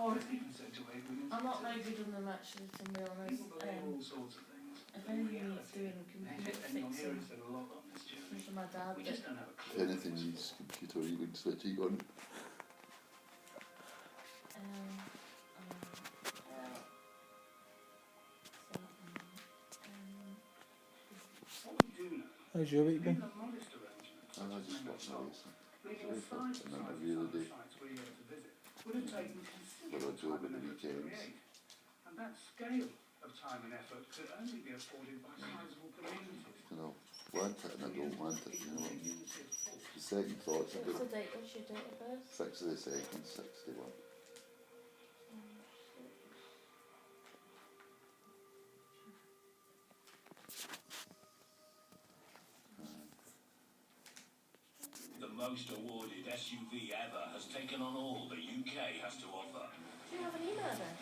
Oh, Said to Adrian, I'm not very good on them actually, to be honest. all sorts of things. If anything needs doing, can we fix them? Said a lot on this journey. For my dad, We just don't have a If clue. anything needs computer, you can switch it on. What we do know, How's your week been? even a modest arrangement, And I just watched that leaving away for aside an the interview the other day sites we go to visit, would have taken for a considerable job time at the and effort to weekends. create. And that scale of time and effort could only be afforded by sizable communities. You know, want it and I don't want it, you know what I mean? The second thoughts are what's good. the date? What's your date of birth? 6 of the 2nd, 61. The most awarded SUV ever has taken on all the UK has to offer. Do you have an email address?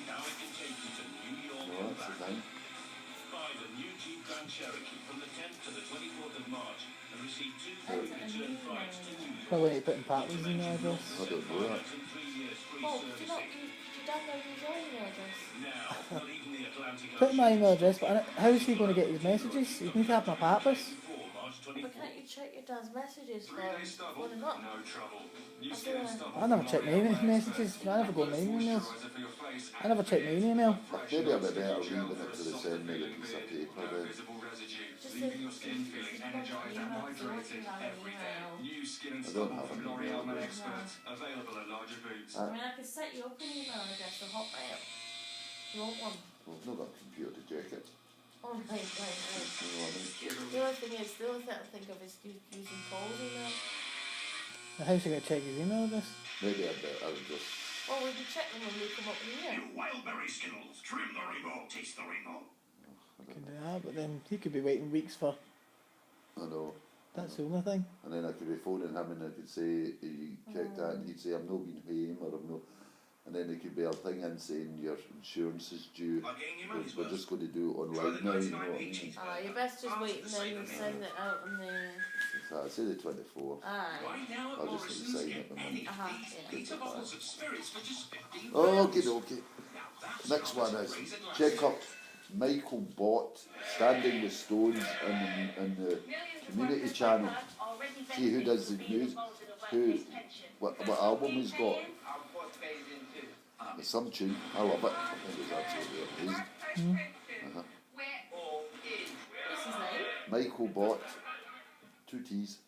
Now it can take you to New York No, and that's the back. thing. Buy the new Jeep Grand Cherokee from the 10th to the 24th of March and receive 2 free Oh, return flights to New York. Probably need to put in Patty's email address. I don't know that. And 3 years free Oh, do you not servicing. you download his own email address? Now, not even the Atlantic Put in my Ocean email address, but how is he going to get his messages? You need to have my papers. before March But 24th. can't you check your dad's messages for what or not? No trouble. I feel like I never check my messages. I never go on my emails. I never check my email. Maybe a bit better leaving it to the send me the piece of paper then. just leaving your skin feeling energized and hydrated every day. New skin I don't have an email Men address. experts available at larger boots. I mean, I could set you up an email address for Hotmail. You want one? Well, I've not got a computer to check it. Oh, right. You know what I mean? The only thing I think of is using Paul's email. How's he going to check his email address? Maybe I would just... Well, we can check them when we come up with here. Wildberry Skittles, trim the remote, taste the remote. Can do that, but then he could be waiting weeks for. I know. That's the only thing. And then I could be phoning him and I could say, you check that, and he'd say, I've not been home, or I've not... And then there could be a thing in saying your insurance is due. We're just going to do it online now, you know what I mean? You best just wait and then send it out on the... So I'd say the 24th. Aye. I'll just need to sign it and then Yeah. get it back. Bottles of spirits for just 15 Okay. Next one is check up Michael Bott standing with stones in the community channel. See who does the news, what album he's got. It's some tune. I love it. I think it's absolutely amazing. What's his name? Michael Bott, 2 T's.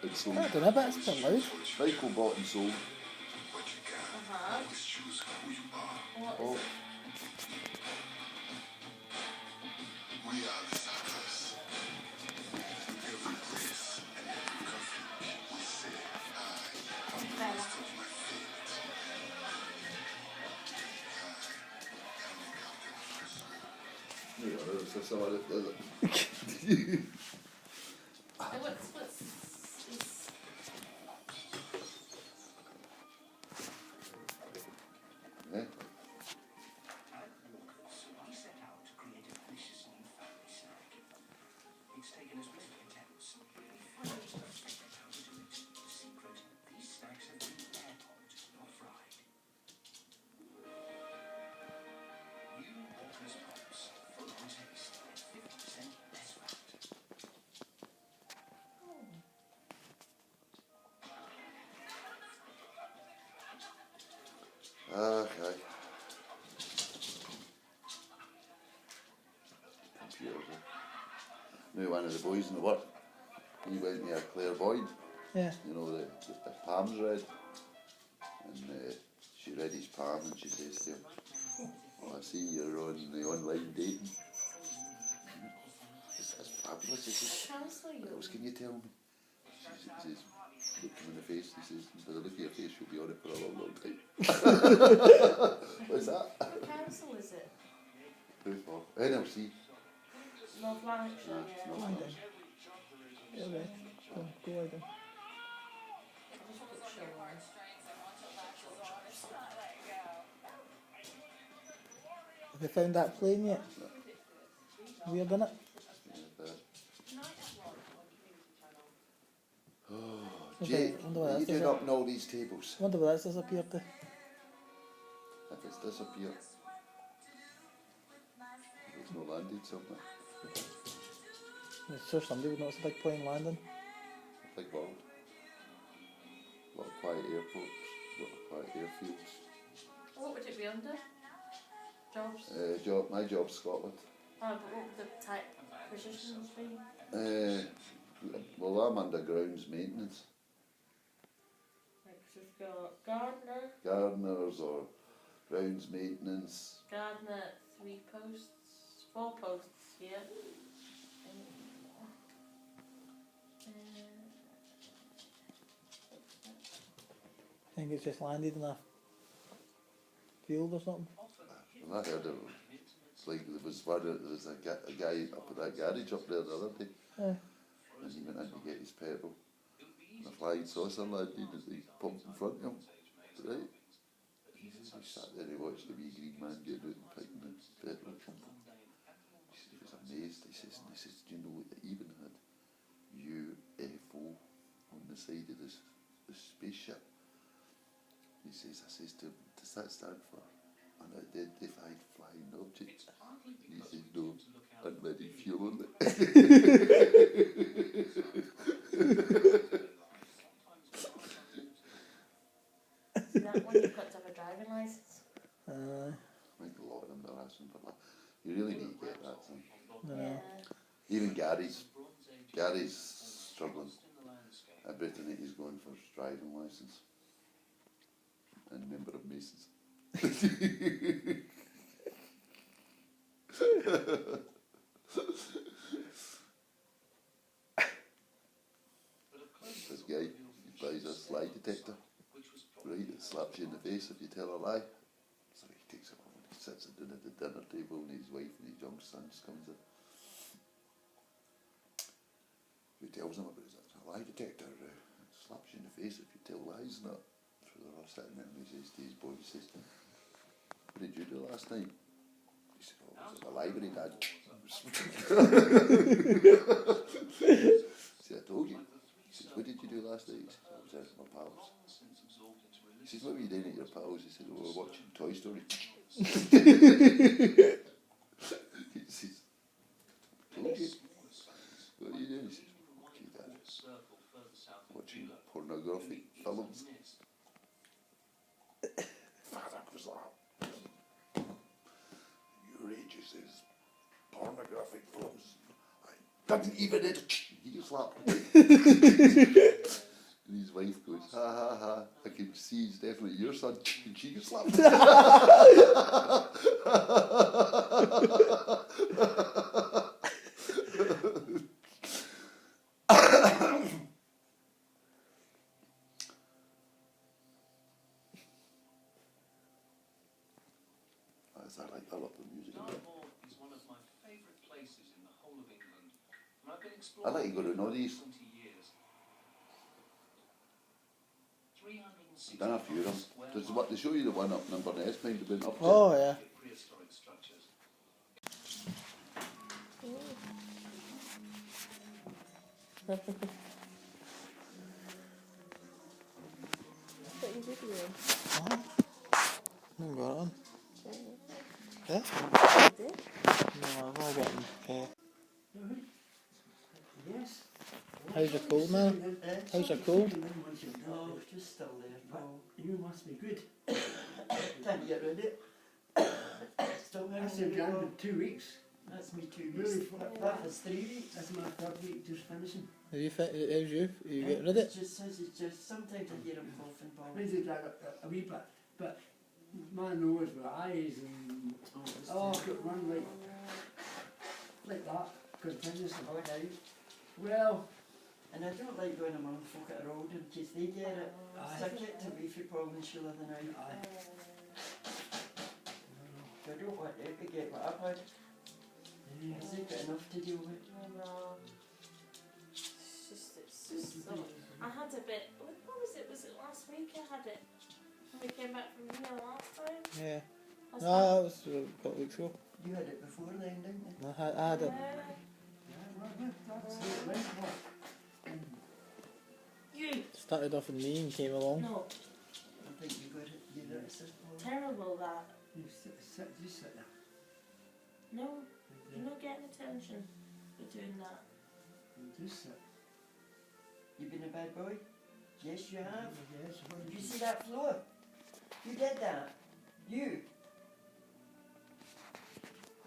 It's soul. I don't know, but it's a bit loud. Michael Bott and soul. What Oh. is it? We are the suckers. Every place and every coffee, we say hi. Yeah, it's just somebody that does it. What's Eh? We set out to create a delicious new family snack. It's taken us many attempts. We finally perfected how to do it. The secret, these snacks have been air-popped, not fried. New Walker's Pops, full on taste and 50% less fat. Okay. Computer. Knew one of the boys in the work. He went to a clairvoyant. Yeah. You know, the palm's read. And she read his palm and she says to him, "Oh, I see you're on the online dating." That's fabulous. He says, Counselor "What you? else can you tell me?" He says, looked him in the face, he says, "By the look of your face, you'll be on it for a long, long time." What's that? What council is it? Who for? NLC. North Lanarkshire. No, it's not Lie that. down. Yeah, right. Go lie down. Have you found that plane yet? Weird, innit? Yeah, oh Jake, wonder what where are you that's doing up in all these tables? wonder where that's disappeared to. If it's disappeared, it's not landed somewhere. I'm sure somebody would notice a big plane landing. Big world. A lot of quiet airports, a lot of quiet airfields. What would it be under? Jobs? My job's Scotland. Oh, but what would the type positions be? Well, I'm under grounds maintenance. Like, so we've got gardener, Gardeners or grounds maintenance. gardener, 3 posts, 4 posts here. I think it's just landed in a field or something. And I heard it, like there was a guy up at that garage up there the other day, Aye. and he went in to get his petrol. And a flying saucer landed and he pumped in front of him. Right? He sat there and he watched the wee green man get out and picking the petrol. He was amazed. He says, do you know what they even had? UFO on the side of this spaceship. He says, I says to him, does that stand for unidentified flying object? He says, no, unleaded fuel on it. So that one you've got to have a driving licence. I think a lot of them are asking for that. You really need to get that thing. Yeah. Even Gary's struggling. Everything that he's going for is driving licence. And member of Masons. This guy, he buys a lie detector, right, it slaps you in the face if you tell a lie. So he takes it home and he sits it down at the dinner table and his wife and his young son comes in. He tells him about it, it's a lie detector, it slaps you in the face if you tell lies and that. So they're all sitting there and he says to his boy, he says, what did you do last night? He said, oh, I was at the library, Dad. See, I told you. He says, what did you do last night? He says, I was out with my pals. He says, what were you doing at your pals? He said, oh, we were watching Toy Story. He says, told you. What are you doing? He says, okay, Dad. Watching pornographic films. Father goes like, your age is pornographic films. I didn't even hit he slapped me. And his wife goes, ha ha ha, I can see it's definitely your son. And she gets slapped. I love the music. Is one of my favourite places in the whole of England. And I've been I exploring like to go to all these. 20 years. I've done a few of them. There's what they show you the one up in Inverness, kind of been up to. Oh yeah. Prehistoric structures. What you video? I'm got it on. Yeah? You did? No, I've only got Yes. How's your cold now? How's your cold? No, it's just still there. But you must be good. Can't get rid of it. Still That's having the to grand go. of 2 weeks. That's me 2 Really, weeks. that- That was 3 weeks. That's my 3rd week just finishing. How's you? Are you getting rid of it? It's just sometimes I hear him coughing, Paul. Maybe like a wee bit, but my nose, my eyes, and oh, I could run like that continuously. Oh, now. Well, And I don't like going among folk at the road in case they get it. Aye. So I get to wee for Paul and Sheila the night. I I don't want them to get what I've had. Because they've got enough to deal with. No. It's just so. I had a bit. What was it? Was it last week I had it? When we came back from Rio last time? Yeah. Was No, that was a couple of weeks ago. You had it before then, didn't you? I had it. that's it, right? You! started off with me and came along. No, I think you got it. You got it, sis, Paul. terrible that. You just sit there. No, you're not getting attention for doing that. You just sit. You been a bad boy? Yes, you have. Yes, what Did did you see that floor? You did that. You.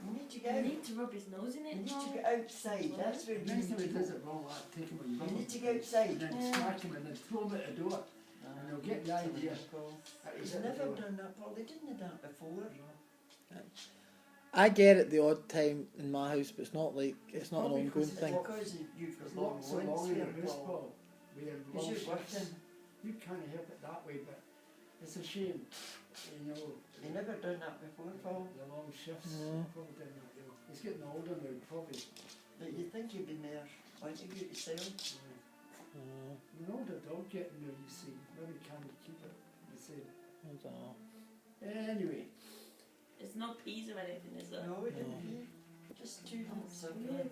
You need to go. You need to rub his nose in You it. need Paul. to go outside. That's where you Next need time he to does go. it wrong, like take him on your You need to bum go outside. and then smack him and then throw him out the door. And he'll get the idea. that He's at the never door. done that, Paul. They didn't do that before. I get it the odd time in my house, but it's not like it's not an Probably ongoing because thing. Because you've There's got long lots of lines long in here, your house, Paul. Paul. We have Because long you're shifts. working. You can't help it that way, but it's a shame. You know, They never done that before, Paul. the long shifts. No. Probably done that, you know. He's getting older now, probably. But you think you've been there, aren't you, yourself? An older dog getting there, you see. Maybe can't keep it the same. I don't know. Anyway, It's no peas or anything, is it? No, it didn't. No. be. Just two Oh, minutes of weird. it.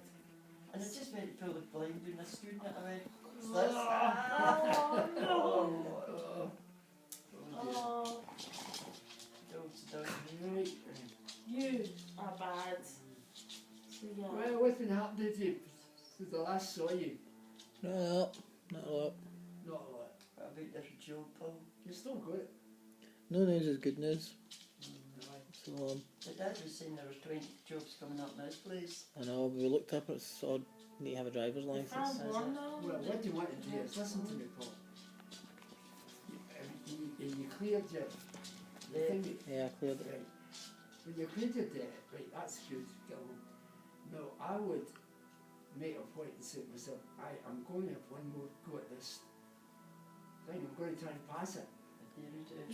And I just went full of blind when I stood in it. I went, Oh, "What's that?" no. oh, Oh, Dog's done. right. you are bad. So yeah. Well, what's been happening to you since I last saw you? No, not a lot. Not a lot. What about your job, Paul? You still got it. No news is good news. So The dad was saying there was 20 jobs coming up in his place. I know we looked up and it's odd. Need to have a driver's You license. found one though. Well, what do you want to do is listen to me, Paul. You cleared your Yeah. thingy. Yeah, I cleared it. Right. When you cleared your debt, right, that's good, get on. Now, I would make a point and say to myself, I'm going to have one more go at this thing, I'm going to try and pass it.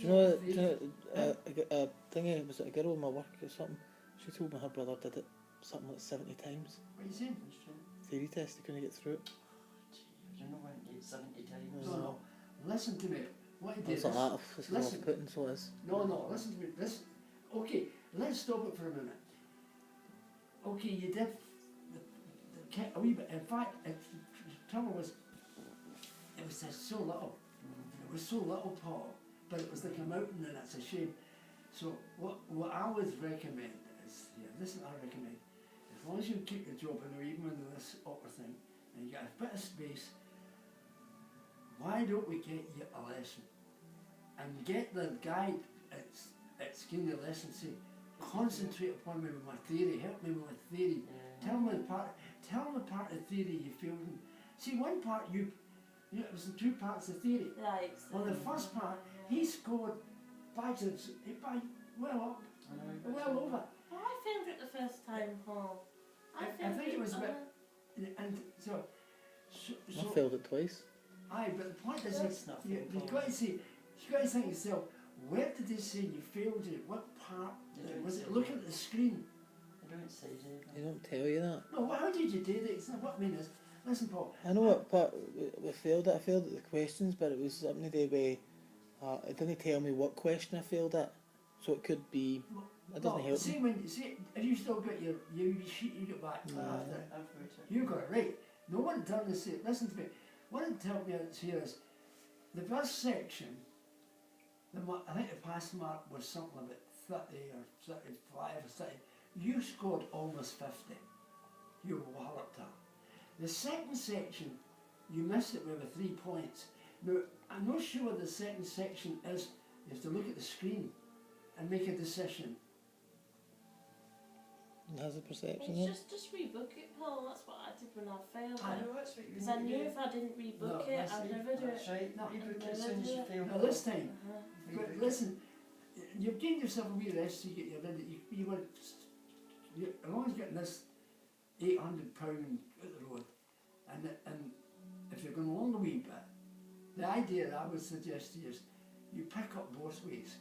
Do you know? A thingy, was it a girl in my work or something? She told me her brother did it something like 70 times. What are you saying? Theory test, they couldn't get through it. I don't know when it is 70 times. No, no, listen to me. What you do It's like that, it's not listen. putting, so it is. No, listen to me. Okay, let's stop it for a minute. Okay, you did a wee bit. In fact, the trouble was, it was just so little. It was so little, Paul, but it was like a mountain, and it's a shame. So what I would recommend is, this is what I recommend. As long as you keep your job, and even with this opera thing, and you got a bit of space, why don't we get you a lesson? And get the guide at giving the lesson, say, concentrate upon me with my theory, help me with my theory. Tell me the part of theory you failed in. See, one part it was the two parts of theory. Right. Well, the first part, he scored well up, well over. Well, I failed it the first time, Paul. I think it was a bit, and so I failed it twice. aye, but the point is, That's not you've fair, got to see, you've got to think to yourself, where did they say you failed it? What part? They don't Was say it looking at the screen? I don't say that. They don't tell you that. No, how did you do that? It's not what I mean is, listen, Paul. I know what part we failed at. I failed at the questions, but it was something to do with. It didn't tell me what question I failed at, so it could be. It doesn't help See, me. have you still got your sheet you got back I've after? got it. You got it right. No one tell me, listen to me. What it tell me here is, the first section, I think the pass mark was something about 30 or 35 or 30. You scored almost 50. You were walloped up. The second section, you missed it with 3 points. Now, I'm not sure what the second section is. You have to look at the screen and make a decision. It has a perception It's then. just rebook it, Paul. That's what I did when I failed I it. know that's what you Because I need knew to do. if I didn't rebook No, it, that's I'd it. never do That's it. right. No, You book I'd it as never soon as do you it. fail. Now this time, but Rebook it. listen, you've given yourself a wee rest to get your ready. As long as you're getting this £800 out the road, and if you're going along a wee bit, the idea that I would suggest to you is you pick up both ways.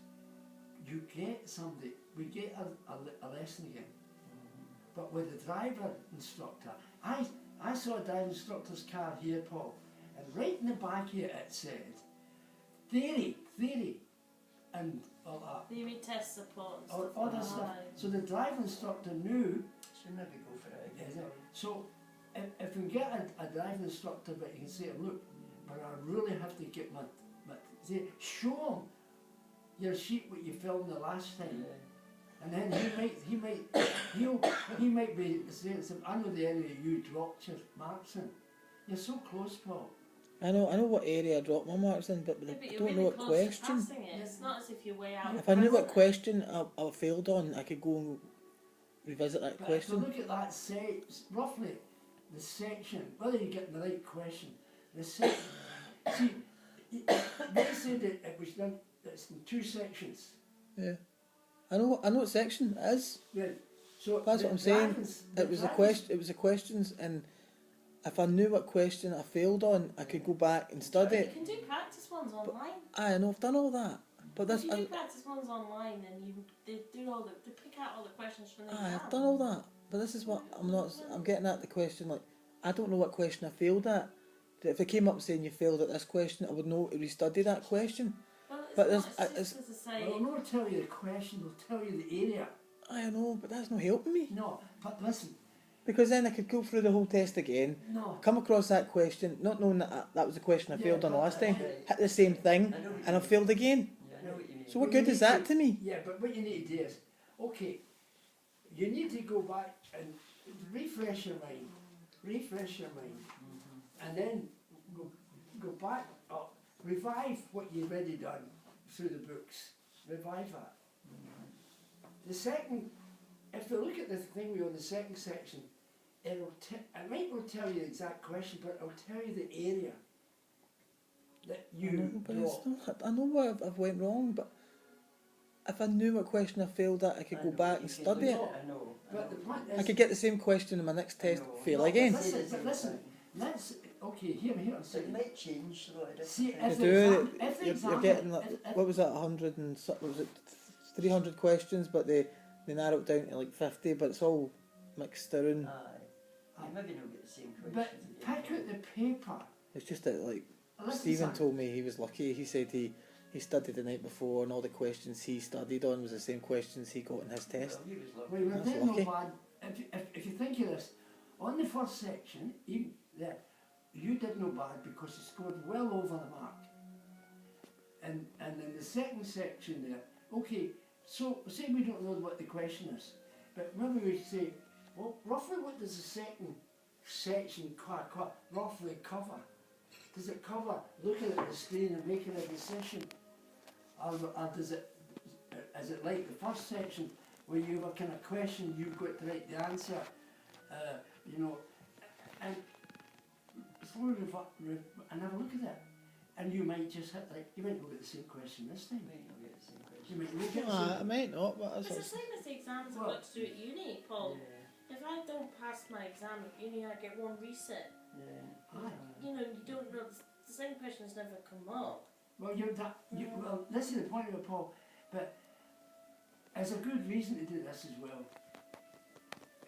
You get somebody, we get a lesson again, but with the driver instructor. I saw a driver instructor's car here, Paul, and right in the back here it said, theory, and all that. Theory test support and Or stuff other like stuff. that. So the driver instructor knew. Should maybe go for it again. So if we get a driving instructor, but you can say, look, but I really have to get my say, show him your sheet what you filmed the last time, and then he might be saying, I know the area you dropped your marks in. You're so close, Paul. I know what area I dropped my marks in, but Yeah, I but you're don't really know what close to question. passing it. It's not as if you're way out. If I knew what question I failed on, I could go and revisit that But question. if you look at that roughly the section, whether you get the right question, the section. See, they said that it was done. It's in 2 sections. Yeah, I know what section it is. Right. So That's what I'm saying. It was the questions, and if I knew what question I failed on, I could go back and study You it. can do practice ones online. I know I've done all that, but If you do practice ones online, and they pick out all the questions from the exam. I've done all that, but this is what I'm getting at the question. Like, I don't know what question I failed at. If it came up saying you failed at this question, I would know to restudy that question. Well, But it's just to say. Well, they'll not tell you the question. They'll tell you the area. I know, but that's not helping me. No, but listen. Because then I could go through the whole test again, No. come across that question, not knowing that was the question I failed on but- last time, hit the same thing, and I failed again. Yeah, I know what you mean. So what good is that to me? Yeah, but what you need to do is, okay, you need to go back and refresh your mind, and then go back up, revive what you've already done through the books, revive that. The second, if you look at the thing on the second section, it might not tell you the exact question, but it'll tell you the area that you But it's dropped. not, I know what I've went wrong, but if I knew what question I failed at, I could go back and study it. I know. But the point is, I could get the same question in my next test, I know. fail No, again. Listen, let's, okay, hear me, So it might change a lot of See, different if You things. the do, exam- if the you're examiner- getting, like, if- what was that, 100 and something, was it 300 questions, but they narrow it down to like 50, but it's all mixed around. Aye. You maybe not get the same But questions. pick out the paper. It's just that, like, Listen, Stephen son, told me he was lucky. He said he studied the night before, and all the questions he studied on was the same questions he got in his test. Well, he was lucky. well, you're That's getting no lucky. bad. If you think of this, on the first section, even there, you did no bad because you scored well over the mark. And in the second section there, okay, so say we don't know what the question is, but maybe we say, well, roughly what does the second section roughly cover? Does it cover looking at the screen and making a decision? Or is it like the first section where you have a kind of question, you've got to write the answer, you know, and slowly and have a look at it. And you might just hit, like, you might not get the same question this time. You might not get the same You question. might not get the I same. might not, but It's the that's same as the exams I've Well- got to do at uni, Paul. Yeah, If I don't pass my exam at uni, I get one reset. yeah. Aye. You know, you don't know, the same questions never come up. Well, well, this is the point of it, Paul, but there's a good reason to do this as well.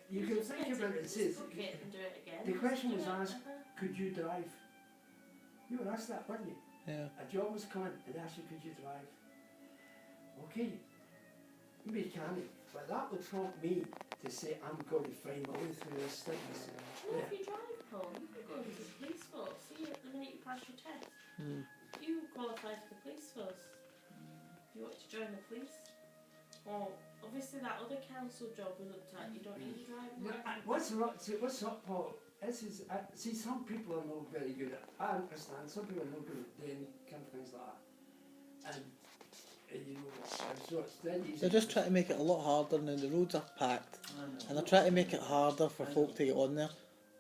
You can just think get about to it, it says, book it and do it again. the question Do was it, asked, could you drive? You were asked that, weren't you? yeah. A job was coming and asked you, could you drive? Okay, mechanic, but that would prompt me to say, I'm going to find my way through this thing. Well, if you drive, Paul, you could go into the police force. See, at the minute you pass your test, you qualify for the police force. You want to join the police? Well, obviously that other council job we looked at, you don't need a driving licence. What's up, Paul? This is, see, some people are not very good at, I understand, some people are not good at doing kind of things like that. And, you know, and so it's dead easy. They're just trying to make it a lot harder now. The roads are packed, I know. and they're trying to make it harder for folk to get on there.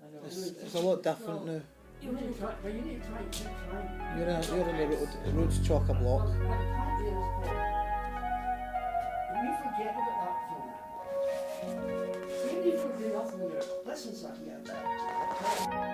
I know. It's a lot different now. You need to try, but you need to try, keep trying. You're in the road, the road's chock a block. But the point here is, Paul, we forget about that for now. We need to do nothing now. Listen, son, yeah.